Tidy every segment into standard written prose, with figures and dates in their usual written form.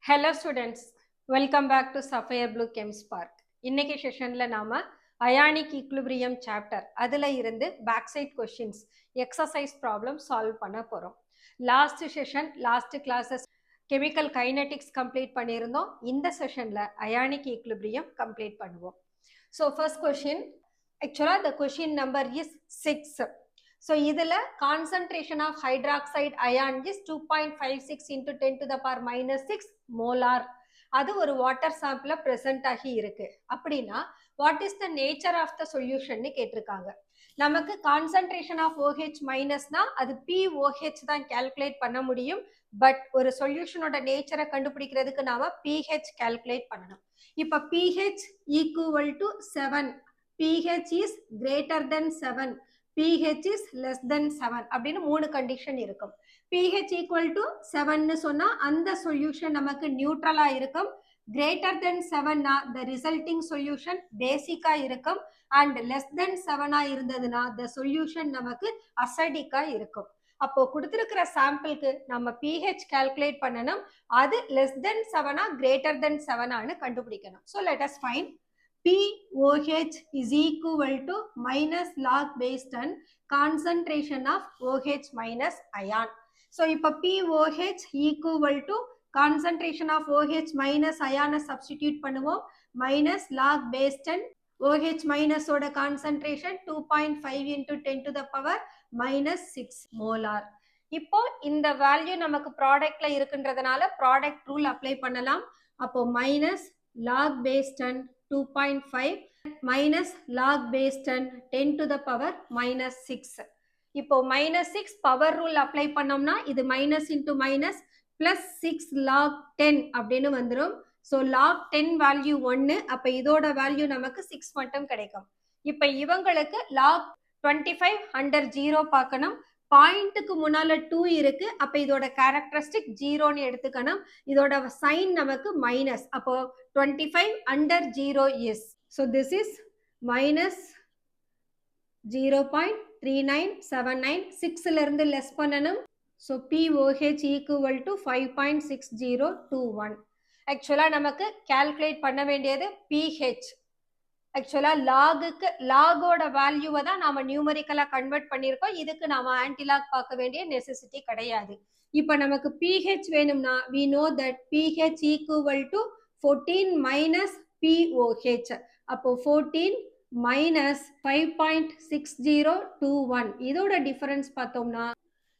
Hello students, welcome back to Sapphire Blue Chem Spark. இன்னைக்கு செஷன்ல நாம ionic equilibrium chapter அதுல இருந்து back side questions exercise problem solve பண்ண போறோம். Last classes chemical kinetics complete பண்ணியிருந்தோம். இந்த செஷன்ல அயானிக் ஈக்லிபிரியம் கம்ப்ளீட் பண்ணுவோம். ஸோ ஃபர்ஸ்ட் கொஸ்டின், ஆக்சுவலா the question number is 6. So இதுல concentration of hydroxide ion is 2.56 into 10 to the power minus 6 molar. அது ஒரு வாட்டர் சாம்பிள் பிரசன்ட் ஆகி இருக்கு. அப்படின்னா what is the nature of the solution கேட்டிருக்காங்க. நமக்கு கான்சன்ட்ரேஷன் ஆஃப் OH மைனஸ்னா அது POH தான் கால்குலேட் பண்ண முடியும். பட் ஒரு சொல்யூஷனோட நேச்சரை கண்டுபிடிக்கிறதுக்கு நாம pH கால்குலேட் பண்ணணும். இப்ப pH equal to 7, pH is greater than 7, pH is less than 7 அப்படின்னு மூணு கண்டிஷன் இருக்கும். pH equal to 7 சொன்னா அந்த சொல்யூஷன் நமக்கு நியூட்ரலா இருக்கும். Greater than 7 the resulting solution பேசிக்கா இருக்கும். அண்ட் லெஸ் தென் 7 இருந்ததுன்னா the solution நமக்கு அசிடிக்கா இருக்கும். அப்போ கொடுத்திருக்கிற சாம்பிளுக்கு நம்ம pH கால்குலேட் பண்ணணும். அது லெஸ் தென் 7 கிரேட்டர் தென் 7 கண்டுபிடிக்கணும். So let us find POH is equal to minus log base 10 concentration of OH minus ion. So, இப்போ POH equal to concentration of OH minus ion substitute பண்ணுவோம். minus log base 10 OH minus ஓட concentration 2.5 into 10 to the power minus 6 molar. இப்போ இந்த value நமக்கு ப்ராடக்ட்ல இருக்குன்றதுனால product rule apply பண்ணலாம். அப்போ minus log base 10 2.5 minus log base 10 10 to the power minus 6. இப்போ minus 6 power rule apply பண்ணோம்னா இது minus into minus plus 6 log 10 அப்படின்னு வந்துடும். ஸோ log 10 வேல்யூ 1, அப்போ இதோட வேல்யூ நமக்கு 6 மட்டும் கிடைக்கும். இப்போ இவங்களுக்கு log 25 அண்டர் 0 பார்க்கணும். பாயிண்ட்டுக்கு முன்னால 2 இருக்கு. அப்ப இதோட கேரக்டரிஸ்டிக் 0ன்னு எடுத்துக்கணும். இதோட சைன் நமக்கு மைனஸ். அப்போ 25 under 0 is. So this is minus 0.3979. 6ல இருந்து லெஸ் பண்ணணும். So POH equal to 5.6021. ஆக்சுவலா நமக்கு கால்குலேட் பண்ண வேண்டியது pH. ஆக்சுவலா லாகோட வேல்யூவை தான் நாம நியூமரிக்கலா கன்வெர்ட் பண்ணியிருக்கோம். இதுக்கு நாம ஆன்டிலாக் பார்க்க வேண்டிய நெசசிட்டி கிடையாது. இப்ப நமக்கு pH வேணும்னா we know that pH equal to 14 minus POH. அப்போ 14 minus 5.6021. இதோட டிஃபரன்ஸ் பார்த்தோம்னா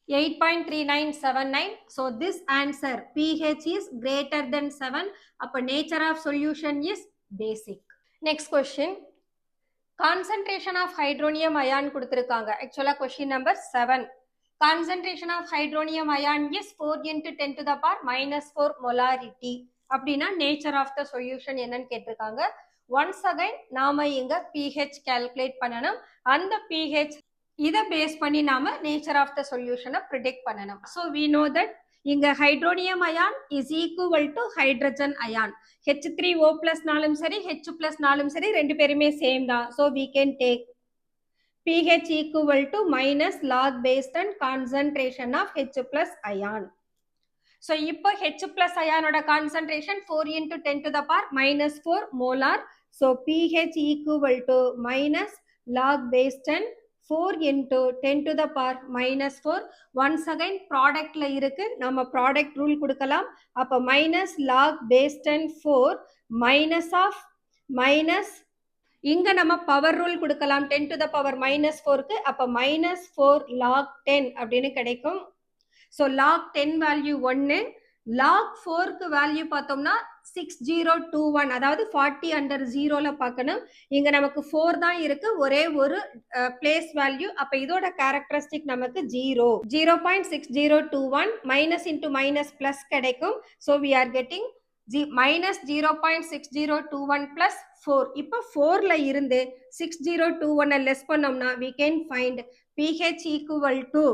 8.3979. So this answer pH is greater than 7. அப்ப nature of solution is basic. Next question, concentration of hydronium ion கொடுத்திருக்காங்க. Actually question number 7. Concentration of hydronium ion is 4 into 10 to the power minus 4 molarity. அப்படின்னா nature of the solution என்னன்னு கேட்டிருக்காங்க. Once again நாம இங்க pH calculate பண்ணணும். அந்த pH இதை base பண்ணி நாம nature of the solution predict பண்ணணும். So we know that இங்க hydronium ion is equal to hydrogen ion. H3O plus நாலும் சரி H plus நாலும் சரி ரெண்டு பேருமே சேம் தான். So we can take pH equal to minus log base 10 concentration of H plus ion. So இப்போ H plus ion ஓட concentration 4 into 10 to the power minus 4 molar. So pH equal to minus log base 10 4 into 10 to the power minus 4. Once again ப்ராடக்ட்ல இருக்கு. நம்ம product rule கொடுக்கலாம். அப்ப minus log base 10 4 minus of minus இங்க நம்ம power rule கொடுக்கலாம் 10 to the power minus 4க்கு. அப்ப minus 4 log 10 அப்படின்னு கிடைக்கும். So log 10 value 1. log 4க்கு வேல்யூ பார்த்தோம்னா 6021, அதாவது 40 அண்டர் 0ல பார்க்கணும். இங்க நமக்கு 4 தான் இருக்கு, ஒரே ஒரு பிளேஸ் வேல்யூ. அப்ப இதோட கேரக்டரிஸ்டிக் நமக்கு 0.6021 மைனஸ் இன்டு மைனஸ் பிளஸ் கிடைக்கும். So we are getting minus 0.6021 plus 4. இப்போ 4ல இருந்து 6021 லெஸ் பண்ணோம்னா we can find pH equal to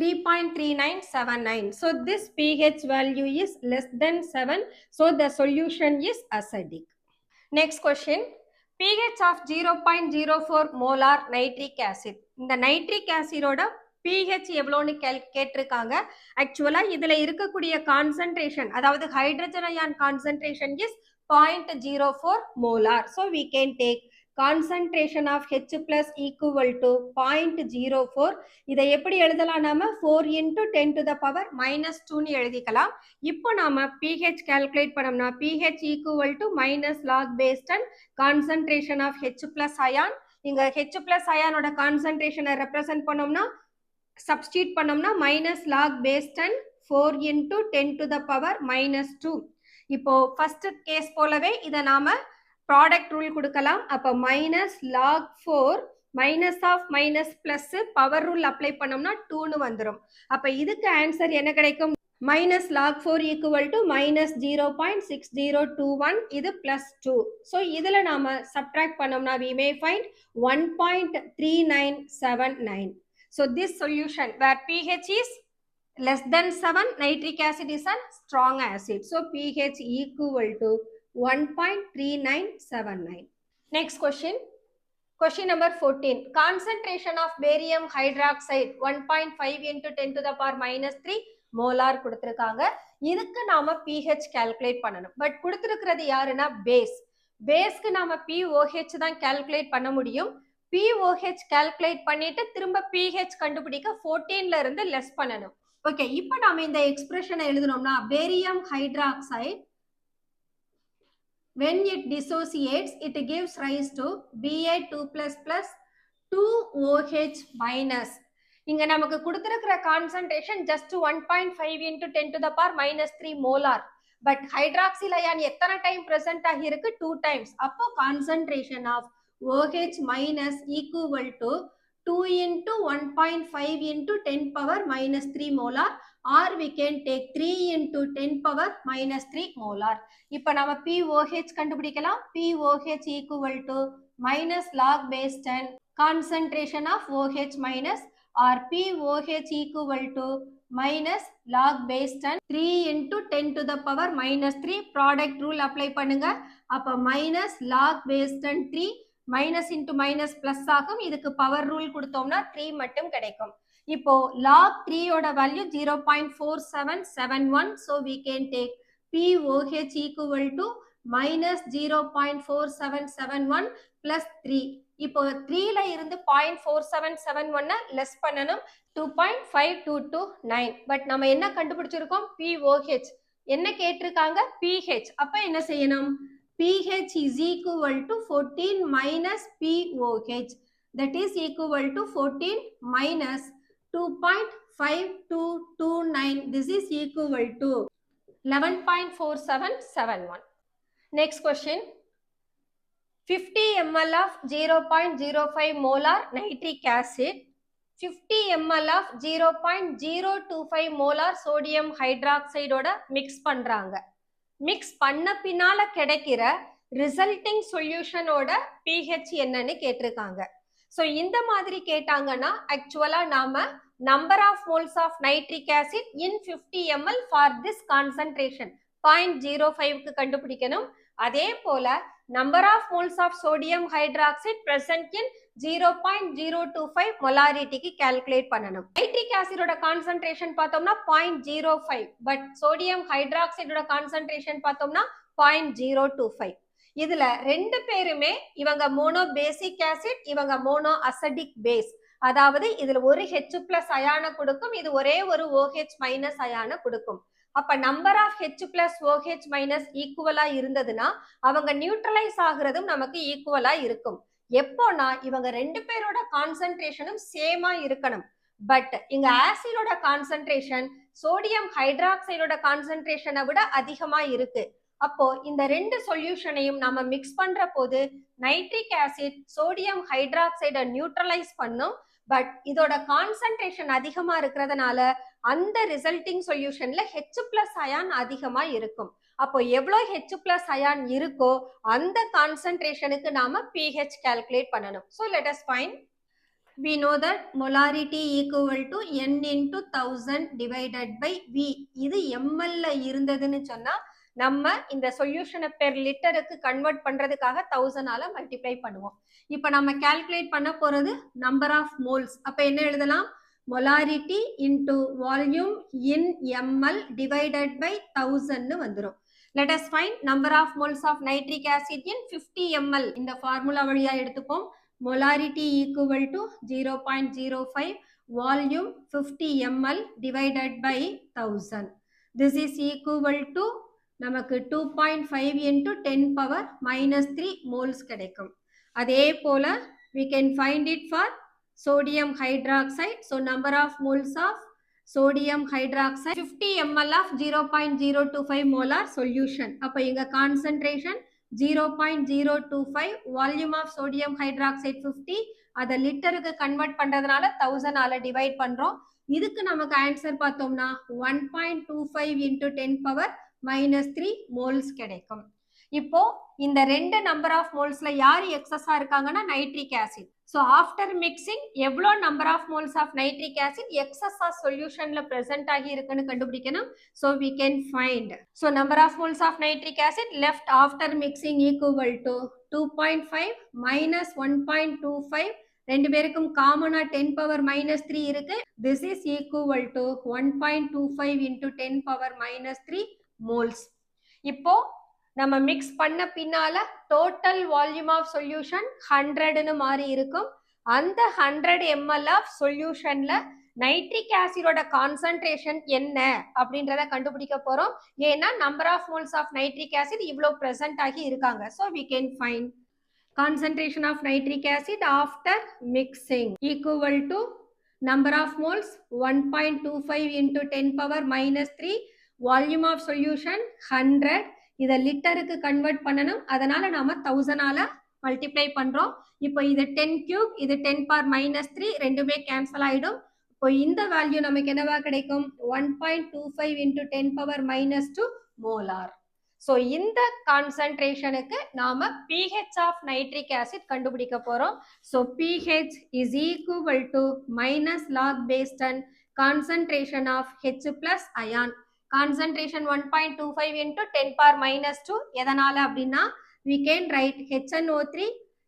3.3979. So this pH value is less than 7. So the solution is acidic. Next question, pH of 0.04 molar nitric acid. இந்த nitric acid ஓட pH எவ்வளோன்னு கேட்டிருக்காங்க. ஆக்சுவலா இதுல இருக்கக்கூடிய கான்சன்ட்ரேஷன், அதாவது hydrogen ion concentration is 0.04 molar. So we can take concentration of H plus equal to 0.04. இதை எப்படி எழுதலாம்? நாம 4 into 10 to the power minus 2 எழுதிக்கலாம். இப்போ நாம pH calculate பண்ணோம்னா pH equal to minus log base 10 concentration of H plus ion. இங்க H plus ion ஓட concentration represent பண்ணோம்னா substitute பண்ணோம்னா minus log base 10 4 into 10 to the power minus 2. இப்போ first case போலவே இதை நாம ப்ராடக்ட் ரூல் கொடுக்கலாம். அப்போ minus log 4 minus of minus plus power rule apply பண்ணோம்னா 2ன்னு வந்துடும். அப்போ இதுக்கு ஆன்சர் என்ன கிடைக்கும்? Minus log 4 equal to minus 0.6021, இது பிளஸ் 2. ஸோ இதில் நாம சப்ட்ராக்ட் பண்ணோம்னா we may find 1.3979. So this solution where pH is less than 7, nitric acid is a strong acid. So pH equal to 1.3979. Next question. Question number 14. Concentration of barium hydroxide 1.5 into 10 to the power minus 3 molar கொடுத்திருக்காங்க. இதுக்கு நாம pH calculate பண்ணணும். But கொடுத்திருக்கிறது யாருன்னா base. பேஸ்க்கு நாம pOH தான் calculate பண்ண முடியும். pOH calculate பண்ணிட்டு திரும்ப pH கண்டுபிடிக்க 14ல இருந்து லெஸ் பண்ணணும். ஓகே, இப்போ நாம இந்த எக்ஸ்பிரஷனை எழுதணும்னா barium hydroxide when it dissociates, it gives rise to Ba2 plus 2OH minus. இங்க நமக்கு கொடுத்திருக்கிற concentration just 1.5 into 10 to the power minus 3 molar. But hydroxyl ion எத்தனை டைம் present ஆகியிருக்கு? 2 times. அப்போ concentration of OH minus equal to 2 into 1.5 into 10 power minus 3 molar, or we can take 3 into 10 power minus 3 molar. இப்போ நாம pOH கண்டுபிடிக்கலாம். pOH equal to minus log base 10 concentration of OH minus, or pOH equal to minus log base 10 3 into 10 to the power minus 3. product rule apply பண்ணுங்க. அப்போ minus log base 10 3 minus into minus plus ஆகும். இதுக்கு power rule கொடுத்தோம்னா 3 மட்டும் கிடைக்கும். இப்போ log 3 ஓட value 0.4771. so we can take pOH equal to minus 0.4771 plus 3. இப்போ 3ல இருந்து 0.4771 லெஸ் பண்ணணும். 2.5229. பட் நம்ம என்ன கண்டுபிடிச்சிருக்கோம்? pOH. என்ன கேட்டிருக்காங்க? pH. அப்ப என்ன செய்யணும்? pH is equal to 14 minus pOH. That is equal to 14 minus 2.5229. This is equal to 11.4771. Next question. 50 ml of 0.05 molar nitric acid, 50 ml of 0.025 molar sodium hydroxide ஓட mix பண்றாங்க. மிக்ஸ் பண்ண பின்னால கிடைக்கிற ரிசல்ட்டிங் சொல்யூஷனோட pH என்னன்னு கேட்டிருக்காங்க. So இந்த மாதிரி கேட்டாங்கன்னா ஆக்சுவலா நாம number of moles of nitric acid in 50 ml for this concentration 0.05க்கு கண்டுபிடிக்கணும். அதே போல number of moles of sodium hydroxide present in 0.025 மொலாரிட்டிக்கு கால்குலேட் பண்ணணும். நைட்ரிக் ஆசிடோட கான்சன்ட்ரேஷன் பார்த்தோம்னா 0.05, பட் சோடியம் ஹைட்ராக்சைடோட கான்சன்ட்ரேஷன் பார்த்தோம்னா 0.025. இதுல ரெண்டு பேருமே இவங்க மோனோ பேசிக் ஆசிட், இவங்க மோனோ அசிடிக் பேஸ். அதாவது இதுல ஒரு H பிளஸ் அயான கொடுக்கும், இது ஒரே ஒரு OH மைனஸ் அயான கொடுக்கும். அப்ப number of H plus OH minus ஈக்குவலா இருந்ததுன்னா அவங்க நியூட்ரலைஸ் ஆகுறதும் நமக்கு ஈக்குவலா இருக்கும். எப்போனா இவங்க ரெண்டு பேரோட கான்சன்ட்ரேஷனும் சேமா இருக்கணும். பட் இங்க ஆசிடோட கான்சன்ட்ரேஷன் சோடியம் ஹைட்ராக்சைடோட கான்சன்ட்ரேஷனை விட அதிகமா இருக்கு. அப்போ இந்த ரெண்டு சொல்யூஷனையும் நம்ம மிக்ஸ் பண்ற போது நைட்ரிக் ஆசிட் சோடியம் ஹைட்ராக்சைடை நியூட்ரலைஸ் பண்ணும். பட் இதோட கான்சன்ட்ரேஷன் அதிகமா இருக்கிறதுனால அந்த ரிசல்ட்டிங் சொல்யூஷன்ல H பிளஸ் அயான் அதிகமா இருக்கும். அப்போ எவ்வளோ H பிளஸ் அயான் இருக்கோ அந்த கான்சன்ட்ரேஷனுக்கு நாம pH கால்குலேட் பண்ணணும். So let us find. We know that molarity equal to N into 1000 divided by V. இது ml இருந்ததுன்னு சொன்னா நம்ம இந்த சொல்யூஷனை பெர் லிட்டருக்கு கன்வெர்ட் பண்றதுக்காக 1000ஆல மல்டிப்ளை பண்ணுவோம். இப்போ நம்ம கால்குலேட் பண்ண போறது நம்பர் ஆஃப் மோல்ஸ். அப்ப என்ன எழுதலாம்? molarity into volume in ml divided by 1000 வந்துரும். Let us find number of moles of nitric acid in 50 ml. இந்த formula வழியா எடுத்துப்போம். Molarity equal to 0.05, volume 50 ml divided by 1000. This is equal to நமக்கு 2.5 into 10 power minus 3 moles கிடைக்கும். அதே போல we can find it for sodium hydroxide. So number of moles of sodium hydroxide 50 ml of 0.025 molar solution. அப்ப இங்க concentration 0.025, volume of sodium hydroxide 50, அதை லிட்டருக்கு convert பண்றதுனால 1000 ஆல டிவைட் பண்றோம். இதுக்கு நமக்கு ஆன்சர் பார்த்தோம்னா 1.25 into 10 power minus 3 moles கிடைக்கும். இப்போ இந்த ரெண்டு நம்பர் ஆஃப் மோல்ஸ்ல யார் எக்ஸஸா இருக்காங்கன்னா nitric acid. So after mixing எவ்வளோ number of moles of nitric acid எக்ஸஸா சொல்யூஷன்ல பிரசன்ட் ஆகி இருக்குன்னு கண்டுபிடிக்கணும். So we can find. So number of moles of nitric acid left after mixing equal to 2.5 minus 1.25. ரெண்டு பேருக்கும் காமனா 10 பவர் மைனஸ் 3 இருக்கு. This is equal to 1.25 into 10 power minus 3 moles. இப்போ நம்ம மிக்ஸ் பண்ண பின்னால டோட்டல் வால்யூம் ஆஃப் சொல்யூஷன் 100ன்னு மாறி இருக்கும். அந்த 100 ml ஆஃப் சொல்யூஷன்ல நைட்ரிக் ஆசிடோட கான்சன்ட்ரேஷன் என்ன அப்படின்றத கண்டுபிடிக்க போறோம். ஏன்னா number of moles of nitric acid இவ்வளோ பிரசன்ட் ஆகி இருக்காங்க. So we can find concentration of nitric acid after mixing equal to number of moles 1.25 into 10 power minus 3, volume of solution 100. இதை லிட்டருக்கு கன்வெர்ட் பண்ணணும். அதனால நாம 1000 ஆல மல்டிப்ளை பண்றோம். இப்போ இது 10 கியூப், இது 10 பவர் மைனஸ் 3, ரெண்டுமே கேன்சல் ஆயிடும். இப்போ இந்த வேல்யூ நமக்கு என்னவா கிடைக்கும்? 1.25 into 10 power minus 2 molar. So இந்த கான்சன்ட்ரேஷனுக்கு நாம pH ஆஃப் நைட்ரிக் ஆசிட் கண்டுபிடிக்க போறோம். So pH is equal to minus log base 10 concentration of H plus ion. Concentration 1.25 into 10 power minus 2. எதனால அப்படின்னா we can write HNO3.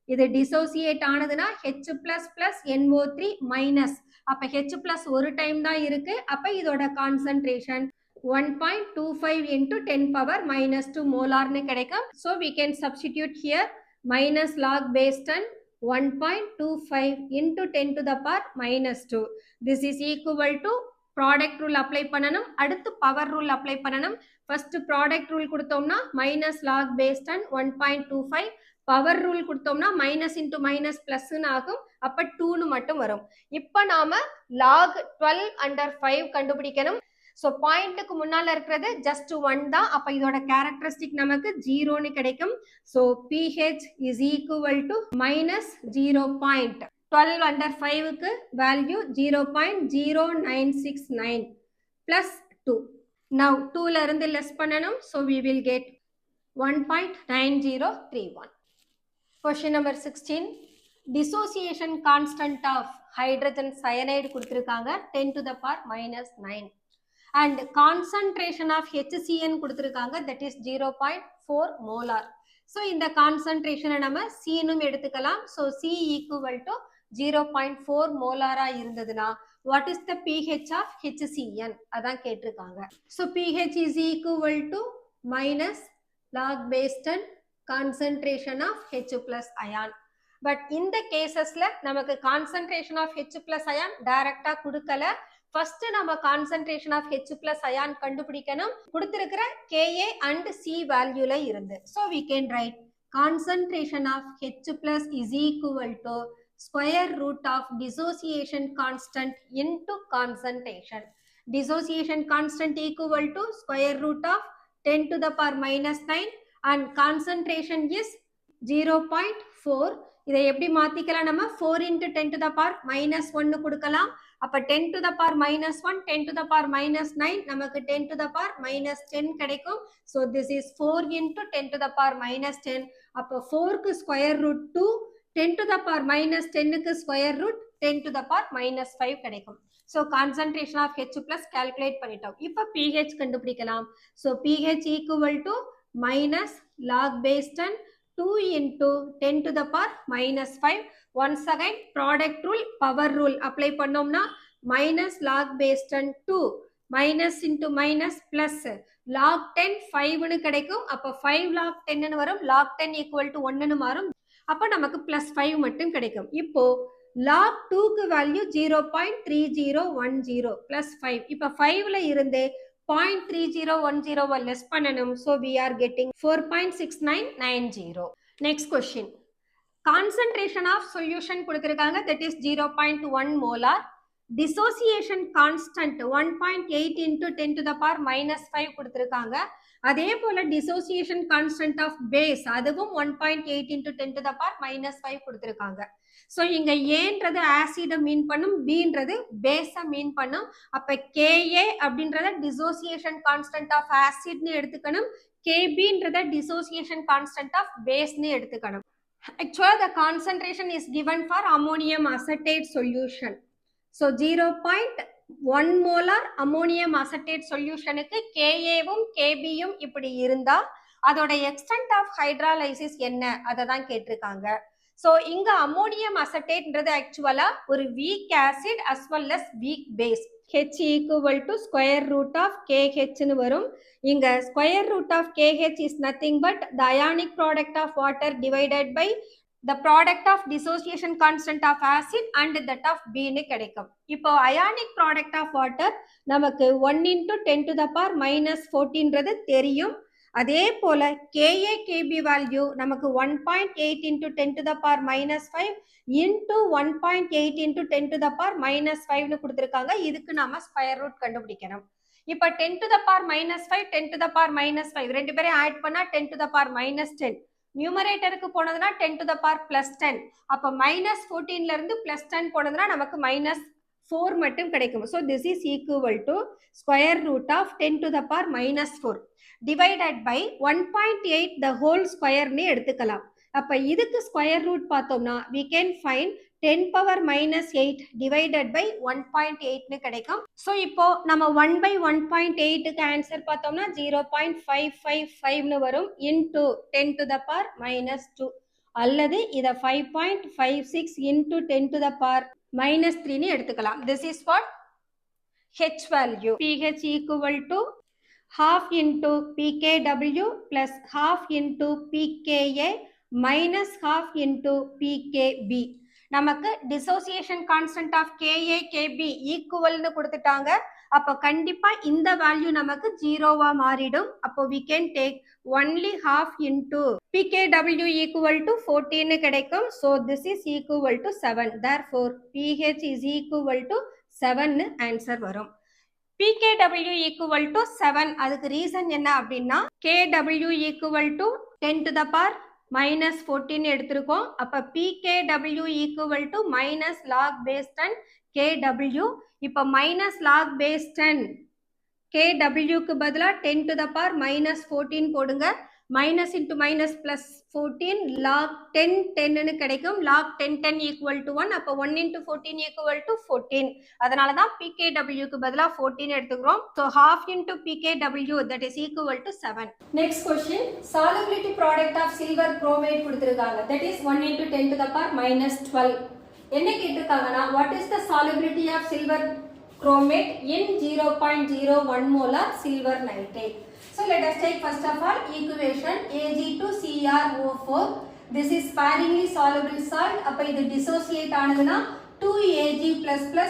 இது dissociate ஆனதுன்னா H plus plus NO3 minus. அப்ப H plus ஒரு time தான் இருக்கு. அப்ப இதோட கான்சன்ட்ரேஷன் 1.25 into 10 power minus 2 molarன்னு கிடைக்கும். So we can substitute here minus log base 10 1.25 into 10 to the power minus 2. This is equal to product rule apply பண்ணனும். அடுத்து power rule apply பண்ணனும். First product rule கொடுத்தோம்னா minus log base 10 1.25. power rule கொடுத்தோம்னா minus into minus plus ஆகும். அப்ப 2ன்னு மட்டும் வரும். இப்ப நாம log 12 under 5 கண்டுபிடிக்கணும். ஸோ பாயிண்ட்டுக்கு முன்னால இருக்கிறது ஜஸ்ட் 1 தான். அப்ப இதோட கேரக்டரிஸ்டிக் நமக்கு 0ன்னு கிடைக்கும். So pH is equal to minus 0.12 under 5க்கு வேல்யூ 0.0969 plus 2. Now 2ல இருந்து லெஸ் பண்ணணும். So we will get 1.9031. Question number 16. Dissociation constant of hydrogen cyanide கொடுத்திருக்காங்க 10 to the power minus 9. And concentration of HCN கொடுத்திருக்காங்க, that is 0.4 molar. So இந்த concentration நம்ம C னும் எடுத்துக்கலாம். So C equal to 0.4 molar இருந்ததுனா what is the pH of HCN அதான் கேட்டிருக்காங்க. So pH is equal to minus log base 10 concentration of H plus ion. But இந்த கேசஸ்ல நமக்கு concentration of H plus ion டைரக்டா கொடுக்கல. First நம்ம concentration of H plus ion கண்டுபிடிக்கணும். கொடுத்திருக்கிற Ka and C வேல்யூல இருந்து. So we can write concentration of H plus is equal to square root of dissociation constant into concentration. Dissociation constant equal to square root of 10 to the power minus 9 and concentration is 0.4. இதை எப்படி மாத்திக்கலாம்? நம்ம 4 into 10 to the power minus 1 கொடுக்கலாம். அப்ப 10 to the power minus 1, 10 to the power minus 9, நமக்கு 10 to the power minus 10 கிடைக்கும். So this is 4 into 10 to the power minus 10. அப்ப 4க்கு square root 2, 10 to the power minus 10க்கு square root 10 to the power minus 5 கிடைக்கும். So concentration of H plus calculate பண்ணிட்டோம். இப்ப pH கண்டுபிடிக்கலாம். So pH equal to minus log base 10 2 into 10 to the power minus 5. Once again product rule power rule apply பண்ணோம்னா minus log base 10 2 minus into minus plus log 10 5 னு கிடைக்கும். அப்ப 5 log 10 னு வரும். log 10 equal to 1 னு மாறும். அப்ப நமக்கு plus 5 மட்டும் கிடைக்கும். இப்போ log 2 க்கு வேல்யூ 0.3010 plus 5. இப்ப 5ல இருந்து 0.3010 less பண்ணனும். So we are getting 4.6990. Next question. Concentration of solution கொடுத்திருக்காங்க, that is 0.1 molar. Dissociation constant 1.8 into 10 to the power minus 5 கொடுத்திருக்காங்க. அதே போல dissociation constant of base அதுவும் 1.8 into 10 to the power minus 5 கொடுத்திருக்காங்க. So இங்க ஏன்றது ஆசிட மீன் பண்ணும், பீன்றது பேஸ மீன் பண்ணும். அப்ப Ka அப்படின்றத dissociation constant of acid னு எடுத்துக்கணும், Kbன்றத dissociation constant of base னு எடுத்துக்கணும். Actually the concentration is given for ammonium acetate solution. So 0.1 molar ammonium acetate solutionக்கு Kaவும் Kbயும் இப்படி இருந்தா அதோட extent of hydrolysis என்ன அததான் கேட்டிருக்காங்க. So இங்க ammonium acetateன்றது actually ஒரு weak acid as well as weak base. H equal to square root of KH னு வரும். இங்க square root of KH is nothing but the ionic product of water divided by the product of dissociation constant of acid and that of B னு கிடைக்கும். இப்போ ionic product of water நமக்கு 1 into 10 to the power minus 14ன்றது தெரியும். அதே போல Ka Kb value நமக்கு 1.8 into 10 to the power minus 5 into 1.8 into 10 to the power minus 5 னு கொடுத்திருக்காங்க. இதுக்கு நாம ஸ்கொயர் ரூட் கண்டுபிடிக்கணும். இப்ப 10 to the power minus 5 10 to the power minus 5 ரெண்டு பேரையும் ஆட் பண்ணா 10 to the power minus 10. நியூமரேட்டருக்கு போனதுனா 10 to the power plus 10. அப்ப minus 14ல இருந்து plus 10 போனதுனா நமக்கு minus 4 மட்டும் கிடைக்கும். So this is equal to square root of 10 to the power minus 4 divided by 1.8 the whole square னு எடுத்துக்கலாம். அப்ப இதுக்கு ஸ்கொயர் ரூட் பார்த்தோம்னா we can find 10 power minus 8 divided by 1.8 னு கிடைக்கும். So இப்போ நம்ம 1 by 1.8க்கு ஆன்சர் பார்த்தோம்னா 0.555 னு வரும் into 10 to the power minus 2 அல்லது இத 5.56 into 10 to the power minus 3 னு எடுத்துக்கலாம். This is what H value. pH equal to half into pKw plus half into pKa minus half into pKb. நமக்கு dissociation constant of Ka Kb equal னு கொடுத்துட்டாங்க. அப்ப கண்டிப்பா இந்த வேல்யூ நமக்கு 0வா மாறிடும். அப்போ we can take only half into pKw equal to 14 னு கிடைக்கும். So this is equal to 7. Therefore pH is equal to 7 னு ஆன்சர் வரும். pKw equal to 7 அதுக்கு ரீசன் என்ன அப்படின்னா Kw equal to 10 to the power minus 14 எடுத்திருக்கோம். அப்ப pKw equal to minus log base 10 Kw. இப்ப minus log base 10 Kw க்கு பதிலா 10 to the power minus 14 போடுங்க. minus into minus plus 14 log 10 10 னு கிடைக்கும். log 10 10 equal to 1. அப்ப 1 into 14 equal to 14. அதனால தான் pKw க்கு பதிலா 14 எடுத்துக்கிறோம். So half into pKw that is equal to 7. Next question. Solubility product of silver chromate கொடுத்திருக்காங்க. That is 1 into 10 to the power minus 12. என்ன கேட்டிருக்காங்கன்னா what is the solubility of silver chromate in 0.01 molar silver nitrate. So let us take first of all equation Ag2CrO4. This is sparingly soluble salt. அப்ப இது dissociate ஆனதுனா 2Ag++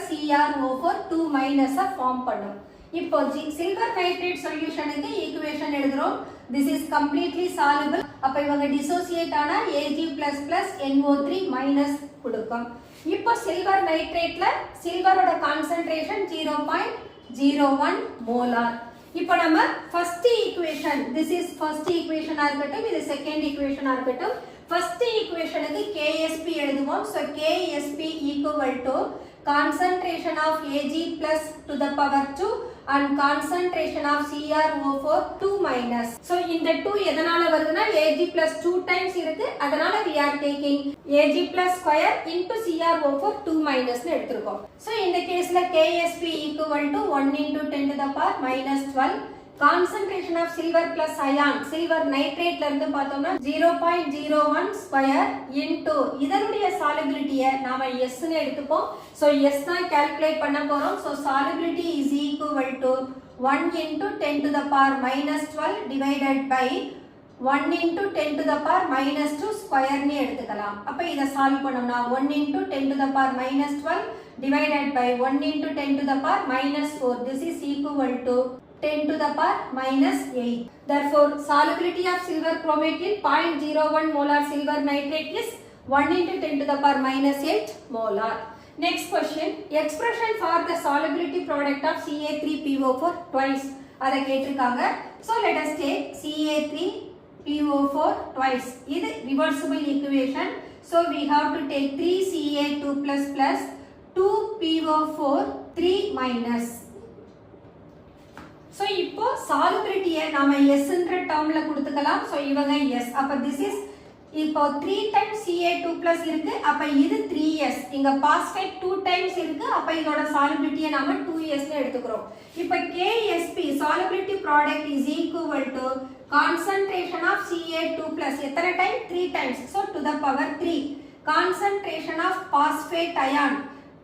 CrO4 2 minus form பண்ணும். இப்போ silver nitrate solutionக்கு equation எழுதுறோம். This is completely soluble. அப்ப இவங்க dissociate ஆனா Ag++ NO3 minus கொடுக்கும். இப்போ silver nitrateல silverோட concentration 0.01 molar. இப்போ நம்ம first equation, this is first equation இருக்கட்டும், இது second equation இருக்கட்டும். first equationக்கு Ksp எழுதுவோம். So Ksp equal to concentration of Ag plus to the power 2 and concentration of CrO4 2 minus. So இந்த 2 எதனால வருதுன்னா Ag plus 2 times இருக்கு. அதனால we are taking Ag plus square into CrO4 2 minus னு எடுத்துருக்கோம். So இந்த கேஸ்ல Ksp equal to 1 into 10 to the power minus 12. Concentration of silver plus ion silver நைட்ரேட்ல இருந்து பார்த்தோம்னா 0.01 ஸ்கொயர் இன்டு இதனுடைய சாலிபிலிட்டியை நாம S ன்னு எடுத்துப்போம். ஸோ S தான் கால்குலேட் பண்ண போறோம். So solubility is equal to 1 into 10 to the power minus 12 divided by 1 into 10 to the power minus 2 square னு எடுத்துக்கலாம். அப்ப இத சால்வ் பண்ணோம்னா 1 into 10 to the power minus 12 divided by 1 into 10 to the power minus 4. This is equal to 10 to the power minus 8. Therefore, solubility of silver chromate in 0.01 molar silver nitrate is 1 into 10 to the power minus 8 molar. Next question, expression for the solubility product of Ca3PO4 twice. அதை கேட்டிருக்காங்க. So let us take Ca3PO4 twice. இது reversible equation. So we have to take 3Ca2 plus 2PO4 3 minus. So இப்போ solubility-யை நாம S என்ற termல கொடுத்துக்கலாம். So இவங்க S. அப்ப this is இப்போ 3 times Ca2 plus இருக்கு. அப்ப இது 3S. இங்க phosphate 2 times இருக்கு. அப்ப இதோட solubility-யை நாம 2S னு எடுத்துக்கிறோம். இப்போ KSP solubility product is equal to concentration of Ca2 plus எத்தனை time? 3 times. So to the power 3. Concentration of phosphate ion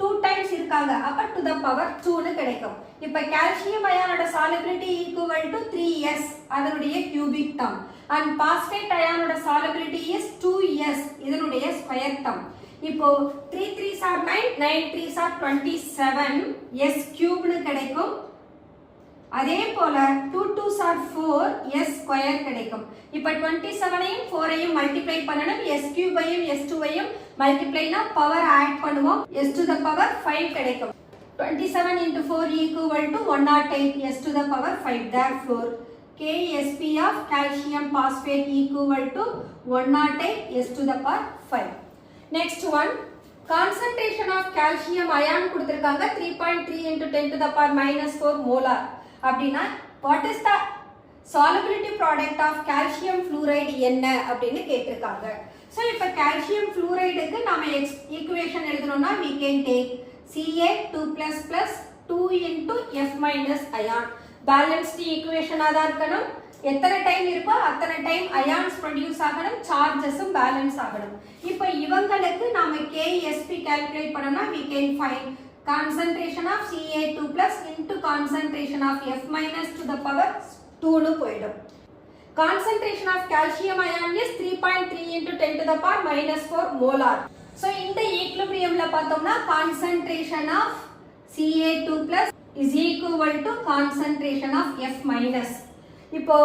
2 times இருக்காங்க. அப்ப to the power 2 னு கிடைக்கும். இப்ப calcium ion solubility equal to 3S அதனுடைய cubic term and phosphate ion solubility is 2S இதனுடைய square term. இப்போ 3 3s are 9 9 3s are 27 S cube னு கிடைக்கும். அதே போல 2 2s are 4 S square கிடைக்கும். இப்ப 27 ஐயும் 4 ஐயும் மல்டிப்ளை பண்ணனும். S cube ஐயும் S2 ஐயும் மல்டிப்ளைனா பவர் ஆட் பண்ணுவோம். S to the power 5 கிடைக்கும். 27 into 4 equal to 108 S to the power 5. Therefore, KSP of calcium phosphate equal to 108 S to the power 5. Next one, concentration of calcium ion கொடுத்திருக்காங்க 3.3 into 10 to the power minus 4 molar. அப்படினா what is the solubility product of calcium fluoride என்ன அப்படினு கேட்டிருக்காங்க. So இப்ப calcium fluoride க்கு நாம equation எழுதணும்னா we can take Ca2 plus 2 into F minus ion. Balanced equation ஆ தான் இருக்கணும். எத்தனை டைம் இருக்கோ அத்தனை டைம் ions produce ஆகணும், chargesம் balance ஆகணும். இப்போ இவங்களுக்கு நாம KSP calculate பண்ணோம்னா we can find concentration of Ca2 plus into concentration of F minus to the power 2 னு போய்டும். Concentration of calcium ion is 3.3 into 10 to the power minus 4 molar. So இந்த equilibriumல பார்த்தோம்னா concentration of Ca2 plus is equal to concentration of F minus. இப்போ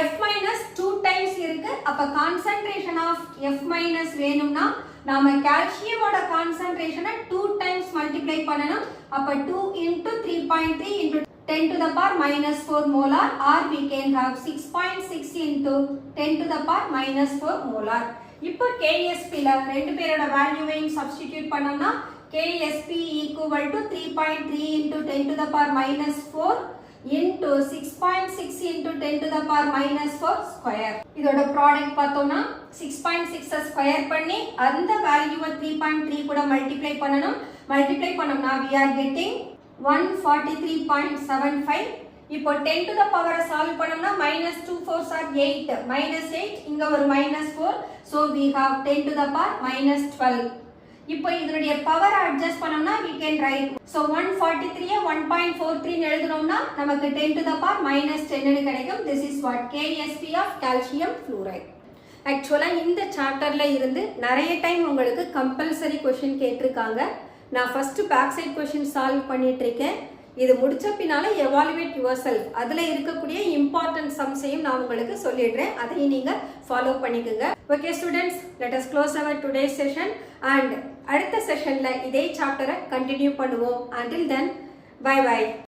F minus 2 times இருக்கு. அப்ப concentration of F minus வேணும்னா நாம கால்சியமோட concentration 2 times multiply பண்ணனும். அப்ப 2 into 3.3 into 10 to the power minus 4 molar or we can have 6.6 into 10 to the power minus 4 molar. இப்போ KSP ல ரெண்டு பேரோட வேல்யூவையும் சப்ஸ்டிட்யூட் பண்ணோம்னா KSP equal to 3.3 into 10 to the power minus 4 into 6.6 into 10 to the power minus 4 square. இதோட product பார்த்தோம்னா 6.6 square பண்ணி அந்த வேல்யூவை 3.3 கூட மல்டிப்ளை பண்ணனும். மல்டிப்ளை பண்ணோம்னா we are getting 143.75. இப்போ 10 to the power சால்வ் பண்ணோம்னா minus 2 4s are 8 minus 8 இங்க ஒரு minus 4 so we have 10 to the power minus 12. இப்போ இதனுடைய பவர் அட்ஜஸ்ட் பண்ணோம்னா we can write so 143 ஐ 1.43 ன்னு எழுதுனோம்னா நமக்கு 10 to the power minus 10 ன்னு கிடைக்கும். This is what KSP of calcium fluoride. ஆக்சுவலா இந்த சாப்டர்ல இருந்து நிறைய டைம் உங்களுக்கு கம்பல்சரி क्वेश्चन கேட்டிருக்காங்க. நான் first back side question solve பண்ணிட்டு இருக்கேன். இது முடிச்ச பின்னால எவாலுவேட் யுவர்செல்ஃப் அதுல இருக்கக்கூடிய இம்பார்ட்டன்ட் சம்ஸையும் நான் உங்களுக்கு சொல்லிடுறேன். அதையும் நீங்க ஃபாலோ பண்ணிக்கோங்க. Okay students, let us close our today session and அடுத்த செஷன்ல இதே சாப்டரை கண்டினியூ பண்ணுவோம். until then bye bye.